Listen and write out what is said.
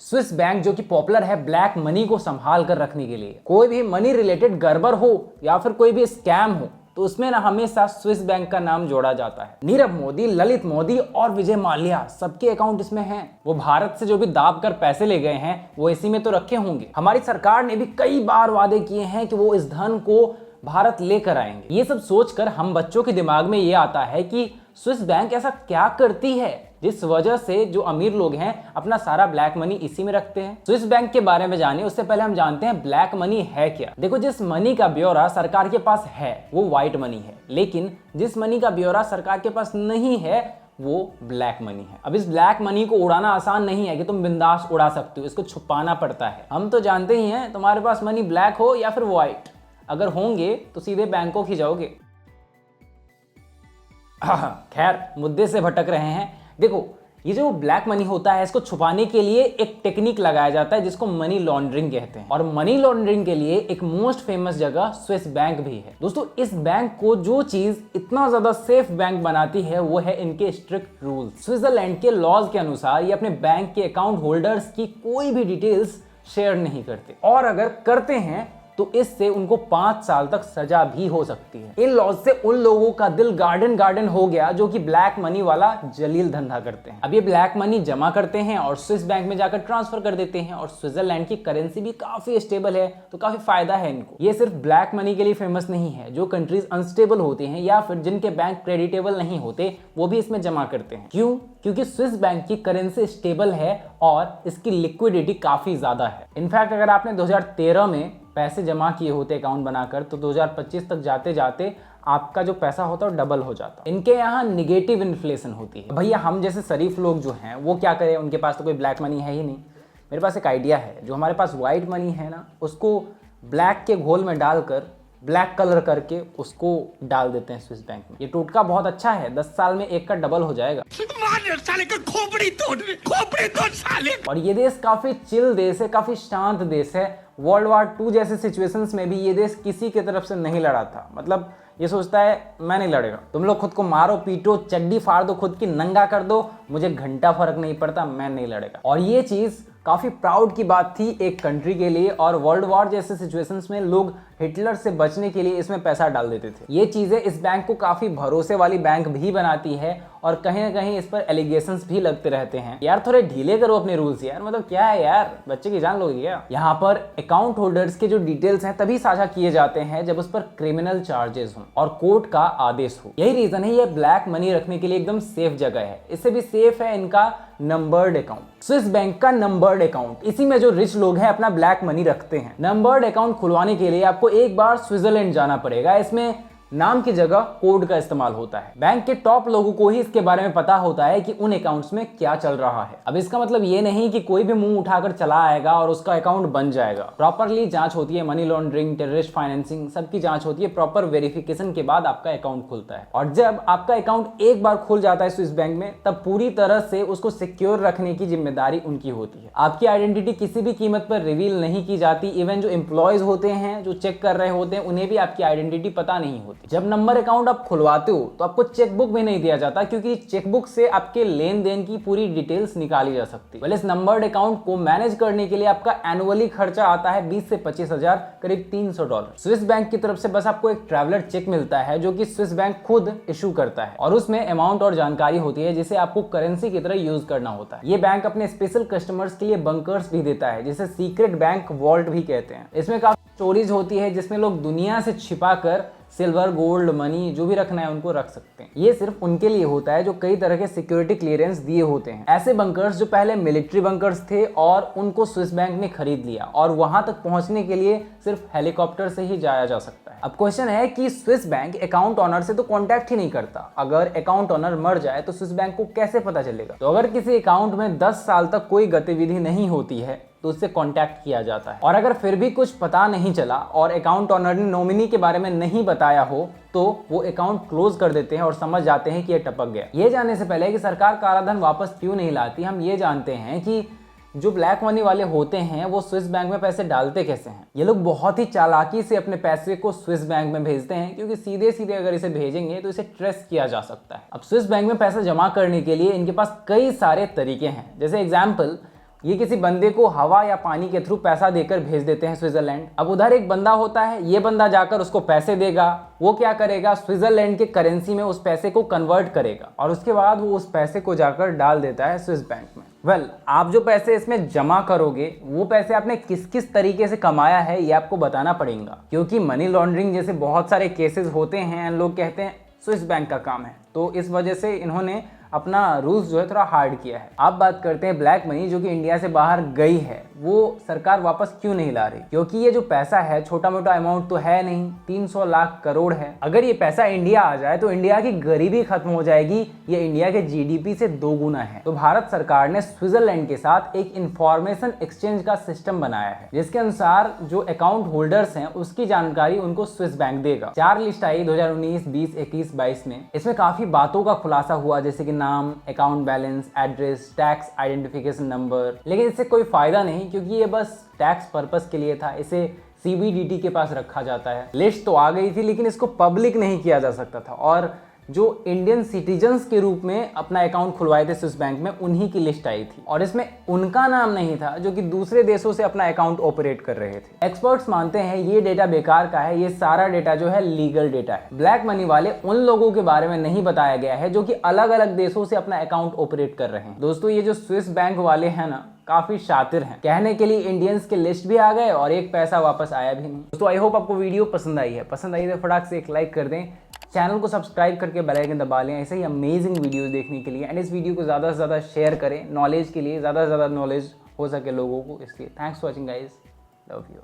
Swiss bank जो कि popular है ब्लैक मनी को संभाल कर रखने के लिए। कोई भी मनी रिलेटेड गड़बड़ हो या फिर कोई भी स्कैम हो तो उसमें ना हमेशा स्विस बैंक का नाम जोड़ा जाता है। नीरव मोदी, ललित मोदी और विजय माल्या सबके अकाउंट इसमें हैं। वो भारत से जो भी दाब कर पैसे ले गए हैं वो इसी में तो रखे होंगे। हमारी सरकार ने भी कई बार वादे किए हैं कि वो इस धन को भारत लेकर आएंगे। ये सब सोचकर हम बच्चों के दिमाग में ये आता है कि स्विस बैंक ऐसा क्या करती है जिस वजह से जो अमीर लोग हैं अपना सारा ब्लैक मनी इसी में रखते हैं। स्विस बैंक के बारे में जाने उससे पहले हम जानते हैं ब्लैक मनी है क्या। देखो, जिस मनी का ब्यौरा सरकार के पास है वो व्हाइट मनी है, लेकिन जिस मनी का ब्यौरा सरकार के पास नहीं है वो ब्लैक मनी है। अब इस ब्लैक मनी को उड़ाना आसान नहीं है कि तुम बिंदास उड़ा सकते हो, इसको छुपाना पड़ता है। हम तो जानते ही हैं तुम्हारे पास मनी ब्लैक हो या फिर व्हाइट, अगर होंगे तो सीधे बैंकों ही जाओगे। खैर, मुद्दे से भटक रहे हैं। देखो, ये जो ब्लैक मनी होता है इसको छुपाने के लिए एक टेक्निक लगाया जाता है जिसको मनी लॉन्ड्रिंग कहते हैं। और मनी लॉन्ड्रिंग के लिए एक मोस्ट फेमस जगह स्विस बैंक भी है। दोस्तों, इस बैंक को जो चीज इतना ज्यादा सेफ बैंक बनाती है वो है इनके स्ट्रिक्ट रूल्स। स्विट्जरलैंड के लॉज के अनुसार ये अपने बैंक के अकाउंट होल्डर्स की कोई भी डिटेल्स शेयर नहीं करते, और अगर करते हैं तो इससे उनको 5 साल तक सजा भी हो सकती है। इन लॉज से उन लोगों का दिल गार्डन हो गया जो कि ब्लैक मनी वाला जलील धंधा करते हैं। अब ये ब्लैक मनी जमा करते हैं और स्विस बैंक में जाकर ट्रांसफर कर देते हैं, और स्विट्जरलैंड की करेंसी भी काफी स्टेबल है तो काफी फायदा है इनको। ये सिर्फ ब्लैक मनी के लिए फेमस नहीं है, जो कंट्रीज अनस्टेबल होते हैं या फिर जिनके बैंक क्रेडिटेबल नहीं होते वो भी इसमें जमा करते हैं। क्यों? क्योंकि स्विस बैंक की करेंसी स्टेबल है और इसकी लिक्विडिटी काफी ज्यादा है। इनफैक्ट अगर आपने 2013 में पैसे जमा किए होते अकाउंट बनाकर तो 2025 तक जाते जाते आपका जो पैसा होता है वो डबल हो जाता है। इनके यहाँ निगेटिव इन्फ्लेशन होती है। भैया, हम जैसे शरीफ लोग जो हैं वो क्या करें, उनके पास तो कोई ब्लैक मनी है ही नहीं। मेरे पास एक आइडिया है, जो हमारे पास व्हाइट मनी है ना उसको ब्लैक के घोल में डालकर ब्लैक कलर करके उसको डाल देते हैं स्विस बैंक में। ये टोटका बहुत अच्छा है, 10 साल में एक का डबल हो जाएगा। साले का खोपड़ी तोड़ साले। और ये देश काफी चिल देश है, काफी शांत देश है। वर्ल्ड वॉर 2 जैसे सिचुएशंस में भी ये देश किसी की तरफ से नहीं लड़ा था। मतलब ये सोचता है मैं नहीं लड़ेगा, तुम लोग खुद को मारो पीटो, चड्डी फाड़ दो, खुद की नंगा कर दो, मुझे घंटा फर्क नहीं पड़ता, मैं नहीं लड़ेगा। और ये चीज काफी प्राउड की बात थी एक कंट्री के लिए, और वर्ल्ड वॉर जैसे सिचुएशंस में लोग हिटलर से बचने के लिए इसमें पैसा डाल देते थे। ये चीजें इस बैंक को काफी भरोसे वाली बैंक भी बनाती है, और कहीं ना कहीं इस पर एलिगेशंस भी लगते रहते हैं। यार थोड़े ढीले करो अपने रूल्स यार, मतलब क्या है यार, बच्चे की जान लोगे क्या। यहाँ पर अकाउंट होल्डर्स के जो डिटेल्स हैं तभी साझा किए जाते हैं जब उस पर क्रिमिनल चार्जेस हों और कोर्ट का आदेश हो। यही रीजन है ये ब्लैक मनी रखने के लिए एकदम सेफ जगह है। इससे भी सेफ है इनका नंबर्ड अकाउंट, स्विस बैंक का नंबर्ड अकाउंट। इसी में जो रिच लोग हैं अपना ब्लैक मनी रखते हैं। नंबर्ड अकाउंट खुलवाने के लिए आपको एक बार स्विट्जरलैंड जाना पड़ेगा। इसमें नाम की जगह कोड का इस्तेमाल होता है। बैंक के टॉप लोगों को ही इसके बारे में पता होता है कि उन अकाउंट्स में क्या चल रहा है। अब इसका मतलब ये नहीं कि कोई भी मुंह उठाकर चला आएगा और उसका अकाउंट बन जाएगा। प्रॉपरली जांच होती है, मनी लॉन्ड्रिंग, टेररिस्ट फाइनेंसिंग सबकी जांच होती है। प्रॉपर वेरिफिकेशन के बाद आपका अकाउंट खुलता है। और जब आपका अकाउंट एक बार खुल जाता है स्विस बैंक में, तब पूरी तरह से उसको सिक्योर रखने की जिम्मेदारी उनकी होती है। आपकी आइडेंटिटी किसी भी कीमत पर रिवील नहीं की जाती। इवन जो एम्प्लॉयज होते हैं, जो चेक कर रहे होते हैं, उन्हें भी आपकी आइडेंटिटी पता नहीं होती। जब नंबर अकाउंट आप खुलवाते हो तो आपको चेकबुक भी नहीं दिया जाता, क्योंकि चेकबुक से आपके लेन देन की पूरी डिटेल्स निकाली जा सकती है। इस नंबर्ड अकाउंट को मैनेज करने के लिए आपका एनुअली खर्चा आता है 20 से 25 हजार, करीब $300। स्विस बैंक की तरफ से बस आपको एक ट्रैवलर चेक मिलता है जो कि स्विस बैंक खुद इशू करता है, और उसमें अमाउंट और जानकारी होती है जिसे आपको करेंसी की तरह यूज करना होता है। ये बैंक अपने स्पेशल कस्टमर्स के लिए बंकर्स भी देता है, जिसे सीक्रेट बैंक वॉल्ट भी कहते हैं। इसमें काफी स्टोरेज होती है जिसमें लोग दुनिया से छिपा कर सिल्वर, गोल्ड, मनी जो भी रखना है उनको रख सकते हैं। ये सिर्फ उनके लिए होता है जो कई तरह के सिक्योरिटी क्लियरेंस दिए होते हैं। ऐसे बंकर्स जो पहले मिलिट्री बंकर्स थे और उनको स्विस बैंक ने खरीद लिया, और वहां तक पहुंचने के लिए सिर्फ हेलीकॉप्टर से ही जाया जा सकता है। अब क्वेश्चन है कि स्विस बैंक अकाउंट ऑनर से तो कांटेक्ट ही नहीं करता। अगर अकाउंट ऑनर मर जाए तो स्विस बैंक को कैसे पता चलेगा? तो अगर किसी अकाउंट में 10 साल तक कोई गतिविधि नहीं होती है तो उससे कांटेक्ट किया जाता है, और अगर फिर भी कुछ पता नहीं चला और अकाउंट ऑनर ने नॉमिनी के बारे में नहीं बताया हो तो वो अकाउंट क्लोज कर देते हैं और समझ जाते हैं कि ये टपक गया। ये जानने से पहले कि सरकार काला धन वापस क्यों नहीं लाती, हम ये जानते हैं कि जो ब्लैक मनी वाले होते हैं वो स्विस बैंक में पैसे डालते कैसे हैं। ये लोग बहुत ही चालाकी से अपने पैसे को स्विस बैंक में भेजते हैं, क्योंकि सीधे सीधे अगर इसे भेजेंगे तो इसे ट्रेस किया जा सकता है। अब स्विस बैंक में पैसा जमा करने के लिए इनके पास कई सारे तरीके हैं। जैसे एग्जाम्पल, ये किसी बंदे को हवा या पानी के थ्रू पैसा देकर भेज देते हैं स्विट्जरलैंड। अब उधर एक बंदा होता है, ये बंदा जाकर उसको पैसे देगा, वो क्या करेगा, स्विट्जरलैंड के करेंसी में उस पैसे को कन्वर्ट करेगा और उसके बाद वो उस पैसे को जाकर डाल देता है स्विस बैंक में। आप जो पैसे इसमें जमा करोगे वो पैसे आपने किस किस तरीके से कमाया है ये आपको बताना पड़ेगा, क्योंकि मनी लॉन्ड्रिंग जैसे बहुत सारे केसेस होते हैं, लोग कहते हैं स्विस बैंक का काम है, तो इस वजह से इन्होंने अपना रूल्स जो है थोड़ा हार्ड किया है। अब बात करते हैं ब्लैक मनी जो कि इंडिया से बाहर गई है, वो सरकार वापस क्यों नहीं ला रही, क्योंकि ये जो पैसा है छोटा मोटा अमाउंट तो है नहीं, 300 लाख करोड़ है। अगर ये पैसा इंडिया आ जाए तो इंडिया की गरीबी खत्म हो जाएगी, ये इंडिया के जीडीपी से 2 गुना है। तो भारत सरकार ने स्विट्जरलैंड के साथ एक इंफॉर्मेशन एक्सचेंज का सिस्टम बनाया है, जिसके अनुसार जो अकाउंट होल्डर्स हैं उसकी जानकारी उनको स्विस बैंक देगा। 4 लिस्ट आई 2019, 20, 21, 22 में। इसमें काफी बातों का खुलासा हुआ, जैसे कि नाम, account balance, address, tax identification number. लेकिन इससे कोई फायदा नहीं, क्योंकि ये बस टैक्स पर्पस के लिए था, इसे सीबीडीटी के पास रखा जाता है। लिस्ट तो आ गई थी लेकिन इसको पब्लिक नहीं किया जा सकता था, और जो इंडियन सिटीजन्स के रूप में अपना अकाउंट खुलवाए थे स्विस बैंक में, उन्हीं की लिस्ट आई थी और इसमें उनका नाम नहीं था जो कि दूसरे देशों से अपना अकाउंट ऑपरेट कर रहे थे। एक्सपर्ट्स मानते हैं ये डेटा बेकार का है, ये सारा डेटा जो है लीगल डेटा है। ब्लैक मनी वाले उन लोगों के बारे में नहीं बताया गया है जो कि अलग अलग देशों से अपना अकाउंट ऑपरेट कर रहे हैं। दोस्तों, ये जो स्विस बैंक वाले हैं ना, काफी शातिर हैं। कहने के लिए इंडियंस के लिस्ट भी आ गए और एक पैसा वापस आया भी नहीं। दोस्तों, आई होप आपको वीडियो पसंद आई है। पसंद आई तो फटाक से एक लाइक कर दें, चैनल को सब्सक्राइब करके बेल आइकन दबा लें ऐसे ही अमेजिंग वीडियोस देखने के लिए, एंड इस वीडियो को ज़्यादा से ज़्यादा शेयर करें नॉलेज के लिए, ज़्यादा से ज़्यादा नॉलेज हो सके लोगों को। इसलिए thanks for watching guys, love you.